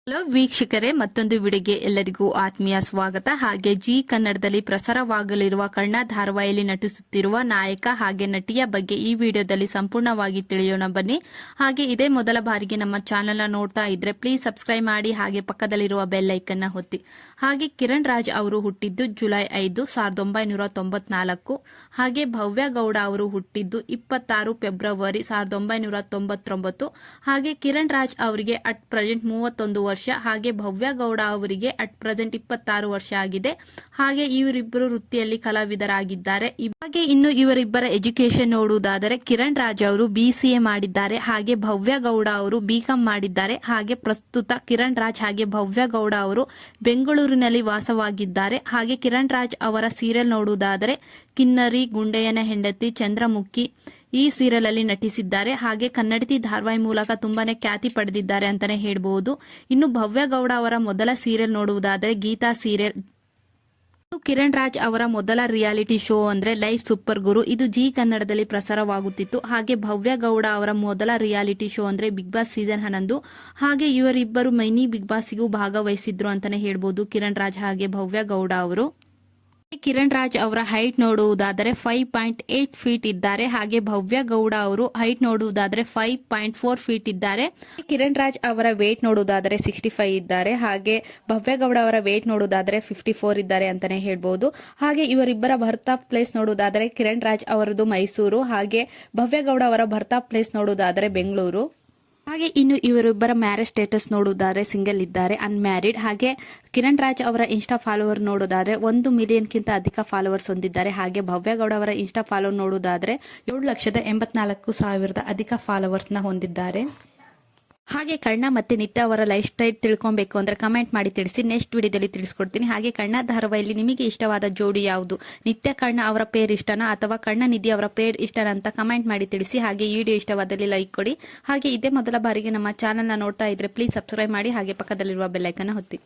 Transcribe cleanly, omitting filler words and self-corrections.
Hello ವೀಕ್ಷಕರೇ, ಮತ್ತೊಂದು ವಿಡಿಯೋಗೆ ಎಲ್ಲರಿಗೂ ಆತ್ಮೀಯ ಸ್ವಾಗತ. ಹಾಗೆ ಜಿ ಕನ್ನಡದಲ್ಲಿ ಪ್ರಸಾರವಾಗಲಿರುವ ಕರ್ಣ ಧಾರಾವಾಹಿಯಲ್ಲಿ ನಟಿಸುತ್ತಿರುವ ನಾಯಕ ಹಾಗೆ ನಟಿಯ ಬಗ್ಗೆ ಈ ವಿಡಿಯೋದಲ್ಲಿ ಸಂಪೂರ್ಣವಾಗಿ ತಿಳಿಯೋಣ ಬನ್ನಿ. ಹಾಗೆ ಇದೇ ಮೊದಲ ಬಾರಿಗೆ ನಮ್ಮ ಚಾನೆಲ್ ನೋಡ್ತಾ ಇದ್ರೆ ಪ್ಲೀಸ್ ಸಬ್ಸ್ಕ್ರೈಬ್ ಮಾಡಿ, ಹಾಗೆ ಪಕ್ಕದಲ್ಲಿರುವ ಬೆಲ್ ಐಕನ್ ನ ಒತ್ತಿ. ಹಾಗೆ ಕಿರಣ್ ರಾಜ್ ಅವರು ಹುಟ್ಟಿದ್ದು ಜುಲೈ 5, 1994. ಹಾಗೆ ಭವ್ಯ ಗೌಡ ಅವರು ಹುಟ್ಟಿದ್ದು 26 ಫೆಬ್ರವರಿ 1999. ಹಾಗೆ ಕಿರಣ್ ರಾಜ್ ಅವರಿಗೆ ಅಟ್ ಪ್ರೆಸೆಂಟ್ 31 ವರ್ಷ. ಹಾಗೆ ಭವ್ಯ ಗೌಡ ಅವರಿಗೆ ಅಟ್ ಪ್ರೆಸೆಂಟ್ 26 ವರ್ಷ ಆಗಿದೆ. ಹಾಗೆ ಇವರಿಬ್ಬರು ವೃತ್ತಿಯಲ್ಲಿ ಕಲಾವಿದರಾಗಿದ್ದಾರೆ. ಹಾಗೆ ಇನ್ನು ಇವರಿಬ್ಬರ ಎಜುಕೇಶನ್ ನೋಡುವುದಾದರೆ ಕಿರಣ್ ರಾಜ್ ಅವರು BCA ಮಾಡಿದ್ದಾರೆ. ಹಾಗೆ ಭವ್ಯ ಗೌಡ ಅವರು BCom ಮಾಡಿದ್ದಾರೆ. ಹಾಗೆ ಪ್ರಸ್ತುತ ಕಿರಣ್ ರಾಜ್ ಹಾಗೆ ಭವ್ಯ ಗೌಡ ಅವರು ಬೆಂಗಳೂರಿನಲ್ಲಿ ವಾಸವಾಗಿದ್ದಾರೆ. ಹಾಗೆ ಕಿರಣ್ ರಾಜ್ ಅವರ ಸೀರಿಯಲ್ ನೋಡುವುದಾದರೆ ಕಿನ್ನರಿ, ಗುಂಡೆಯನ ಹೆಂಡತಿ, ಚಂದ್ರಮುಖಿ ಈ ಸೀರಿಯಲ್ ಅಲ್ಲಿ ನಟಿಸಿದ್ದಾರೆ. ಹಾಗೆ ಕನ್ನಡತಿ ಧಾರಾವಾಹಿ ಮೂಲಕ ತುಂಬಾನೇ ಖ್ಯಾತಿ ಪಡೆದಿದ್ದಾರೆ ಅಂತಾನೆ ಹೇಳಬಹುದು. ಇನ್ನು ಭವ್ಯ ಗೌಡ ಅವರ ಮೊದಲ ಸೀರಿಯಲ್ ನೋಡುವುದಾದರೆ ಗೀತಾ ಸೀರಿಯಲ್. ಕಿರಣ್ ರಾಜ್ ಅವರ ಮೊದಲ ರಿಯಾಲಿಟಿ ಶೋ ಅಂದ್ರೆ ಲೈಫ್ ಸೂಪರ್ ಗುರು. ಇದು ಜಿ ಕನ್ನಡದಲ್ಲಿ ಪ್ರಸಾರವಾಗುತ್ತಿತ್ತು. ಹಾಗೆ ಭವ್ಯ ಗೌಡ ಅವರ ಮೊದಲ ರಿಯಾಲಿಟಿ ಶೋ ಅಂದ್ರೆ ಬಿಗ್ ಬಾಸ್ ಸೀಸನ್ 11. ಹಾಗೆ ಇವರಿಬ್ಬರು ಮಿನಿ ಬಿಗ್ ಬಾಸ್ಗೂ ಭಾಗವಹಿಸಿದ್ರು ಅಂತಾನೆ ಹೇಳ್ಬಹುದು, ಕಿರಣ್ ರಾಜ್ ಹಾಗೆ ಭವ್ಯ ಗೌಡ ಅವರು. ಕಿರಣ್ ರಾಜ್ ಅವರ ಹೈಟ್ ನೋಡುವುದಾದರೆ 5.8 ಫೀಟ್ ಇದ್ದಾರೆ. ಹಾಗೆ ಭವ್ಯ ಗೌಡ ಅವರು ಹೈಟ್ ನೋಡುವುದಾದರೆ 5.4 ಫೀಟ್ ಇದ್ದಾರೆ. ಕಿರಣ್ ರಾಜ್ ಅವರ ವೇಟ್ ನೋಡುವುದಾದರೆ 65 ಇದ್ದಾರೆ. ಹಾಗೆ ಭವ್ಯ ಗೌಡ ಅವರ ವೇಟ್ ನೋಡುವುದಾದರೆ 54 ಇದ್ದಾರೆ ಅಂತಾನೆ ಹೇಳ್ಬಹುದು. ಹಾಗೆ ಇವರಿಬ್ಬರ ಬರ್ತ್ ಆಫ್ ಪ್ಲೇಸ್ ನೋಡುವುದಾದರೆ ಕಿರಣ್ ರಾಜ್ ಅವರದು ಮೈಸೂರು. ಹಾಗೆ ಭವ್ಯ ಗೌಡ ಅವರ ಬರ್ತ್ ಆಫ್ ಪ್ಲೇಸ್ ನೋಡುವುದಾದರೆ ಬೆಂಗಳೂರು. ಹಾಗೆ ಇನ್ನು ಇವರಿಬ್ಬರ ಮ್ಯಾರೇಜ್ ಸ್ಟೇಟಸ್ ನೋಡುವುದಾದರೆ ಸಿಂಗಲ್ ಇದ್ದಾರೆ, ಅನ್ಮ್ಯಾರಿಡ್. ಹಾಗೆ ಕಿರಣ್ ರಾಜ್ ಅವರ ಇನ್ಸ್ಟಾ ಫಾಲೋವರ್ ನೋಡುವುದಾದರೆ 1 ಮಿಲಿಯನ್ಗಿಂತ ಅಧಿಕ ಫಾಲೋವರ್ಸ್ ಹೊಂದಿದ್ದಾರೆ. ಹಾಗೆ ಭವ್ಯ ಗೌಡ ಅವರ ಇನ್ಸ್ಟಾ ಫಾಲೋವರ್ ನೋಡುವುದಾದರೆ 7,84,000 ಅಧಿಕ ಫಾಲೋವರ್ಸ್ ನ ಹೊಂದಿದ್ದಾರೆ. ಹಾಗೆ ಕರ್ಣ ಮತ್ತೆ ನಿತ್ಯ ಅವರ ಲೈಫ್ ಸ್ಟೈಲ್ ತಿಳ್ಕೊಬೇಕು ಅಂದ್ರೆ ಕಮೆಂಟ್ ಮಾಡಿ ತಿಳಿಸಿ, ನೆಕ್ಸ್ಟ್ ವಿಡಿಯೋದಲ್ಲಿ ತಿಳಿಸ್ಕೊಡ್ತೀನಿ. ಹಾಗೆ ಕರ್ಣ ಧಾರಾವಾಹಿಯಲ್ಲಿ ನಿಮಗೆ ಇಷ್ಟವಾದ ಜೋಡಿ ಯಾವುದು? ನಿತ್ಯ ಕರ್ಣ ಅವರ ಪೇರ್ ಇಷ್ಟನಾ ಅಥವಾ ಕರ್ಣ ನಿಧಿ ಅವರ ಪೇರ್ ಇಷ್ಟನಾ ಅಂತ ಕಮೆಂಟ್ ಮಾಡಿ ತಿಳಿಸಿ. ಹಾಗೆ ಈ ವಿಡಿಯೋ ಇಷ್ಟವಾದಲ್ಲಿ ಲೈಕ್ ಕೊಡಿ. ಹಾಗೆ ಇದೇ ಮೊದಲ ಬಾರಿಗೆ ನಮ್ಮ ಚಾನೆಲ್ ನೋಡ್ತಾ ಇದ್ರೆ ಪ್ಲೀಸ್ ಸಬ್ಸ್ಕ್ರೈಬ್ ಮಾಡಿ, ಹಾಗೆ ಪಕ್ಕದಲ್ಲಿರುವ ಬೆಲ್ ಐಕನ್ ಒತ್ತಿ.